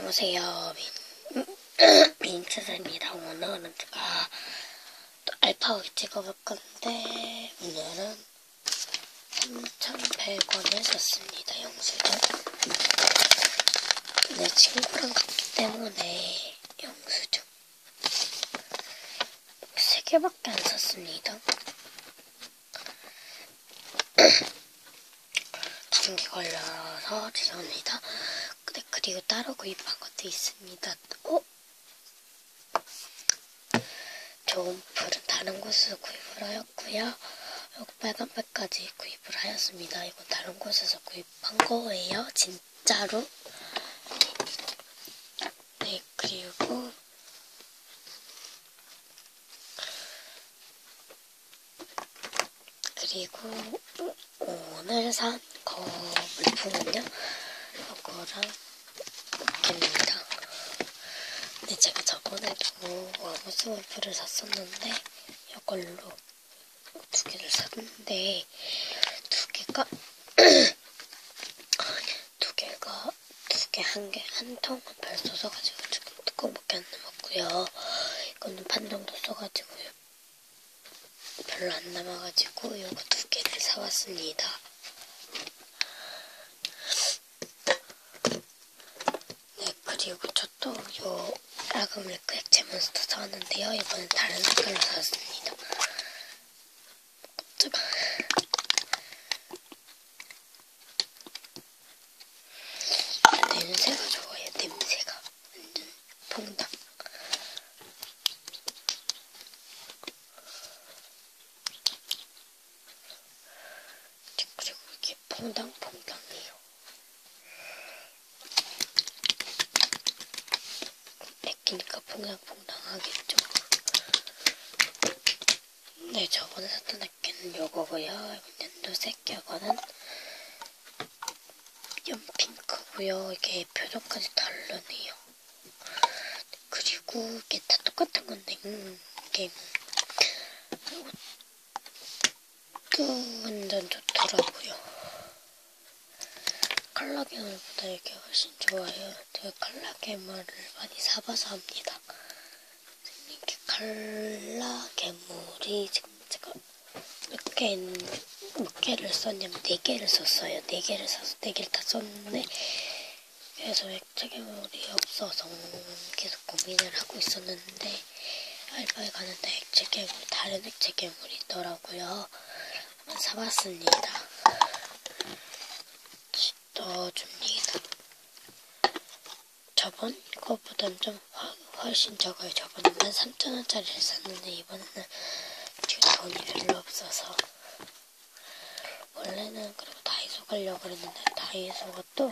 안녕하세요. 민트입니다. 오늘은 제가 또 알파고기 찍어볼 건데, 오늘은 3,100원을 썼습니다. 영수증. 내 친구랑 갔기 때문에 영수증 3개밖에 안 썼습니다. 감기 걸려서 죄송합니다. 그리고 따로 구입한 것도 있습니다. 좋은 풀은 다른 곳에서 구입을 하였고요. 여기 빨간색까지 구입을 하였습니다. 이건 다른 곳에서 구입한 거예요. 진짜로. 네, 그리고 오늘 산 거 물품은요. 이거랑 이렇게입니다. 근데 제가 저번에도 와무스 물품을 샀었는데 이걸로 2개를 샀는데 한 통은 벌써 써가지고 지금 뚜껑밖에 안 남았고요. 이거는 반 정도 써가지고요. 별로 안 남아가지고 이거 2개를 사왔습니다. 네, 그리고 저도 요 빨간 밀크 액체 몬스터 사왔는데요. 이번엔 다른 색깔로 사왔습니다. 냄새가 좋아요. 냄새가 완전 퐁당. 그리고 이게 퐁당퐁당해요. 맥히니까 퐁당퐁당하겠죠. 네, 저번에 샀던 액기는 요거고요. 이건 연두색, 요거는 연핑크고요. 이게 표정까지 다르네요. 그리고 이게 다 똑같은 건데 이게 이것도 완전 좋더라고요. 컬러괴물보다 이게 훨씬 좋아요. 제가 컬러괴물을 많이 사봐서 합니다. 이렇게 컬러괴물이 지금 제가 몇 개를 썼냐면 4개를 썼어요. 4개를 사서 4개를 다 썼는데 그래서 액체괴물이 없어서 계속 고민을 하고 있었는데 알바에 가는데 다른 액체괴물이 있더라고요. 한번 사봤습니다. 넣어줍니다. 저번 거보단 좀 훨씬 적어요. 저번에는 3,000원짜리를 샀는데 이번에는 지금 돈이 별로 없어서 원래는 그리고 다이소 가려고 그랬는데 다이소가 또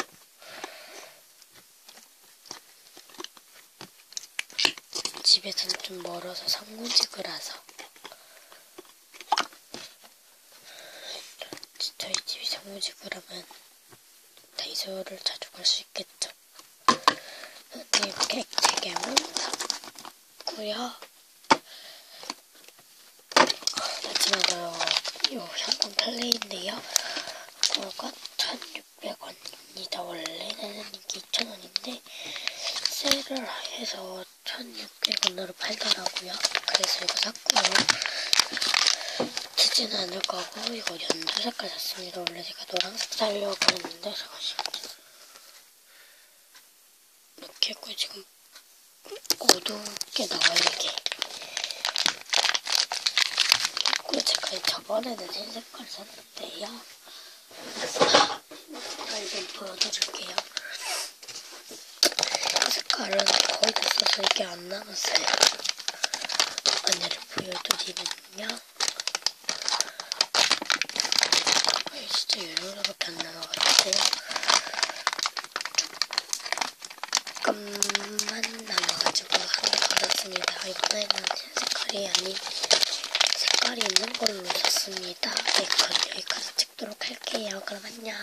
집에서는 좀 멀어서 성무지구라서 저희 집이 성무지구라면 다이소를 자주 갈 수 있겠죠. 이렇게 액체괴물 샀고요. 마지막으로 이 현금 플레이인데요. 이거가 1,600원입니다. 원래는 이게 2,000원인데 세일을 해서 1,600원으로 팔더라고요. 그래서 이거 샀고요. 지지는 않을 거고 이거 연두 색깔 샀습니다. 원래 제가 노란색 사려고 했는데 이렇게 했고 지금 어둡게 나와요 이게. 그리고 제가 저번에는 흰 색깔 샀는데요. 색깔 좀 보여드릴게요. 이 색깔은 거의 다 써서 이게 안 남았어요. 안에를 보여드리면요. 진짜 요요로밖에 안 남아가지고 조금만 남아가지고 한 개 받았습니다. 이번에는 색깔이 아닌 색깔이 있는 걸로 샀습니다. 네, 그럼 여기까지 찍도록 할게요. 그럼 안녕.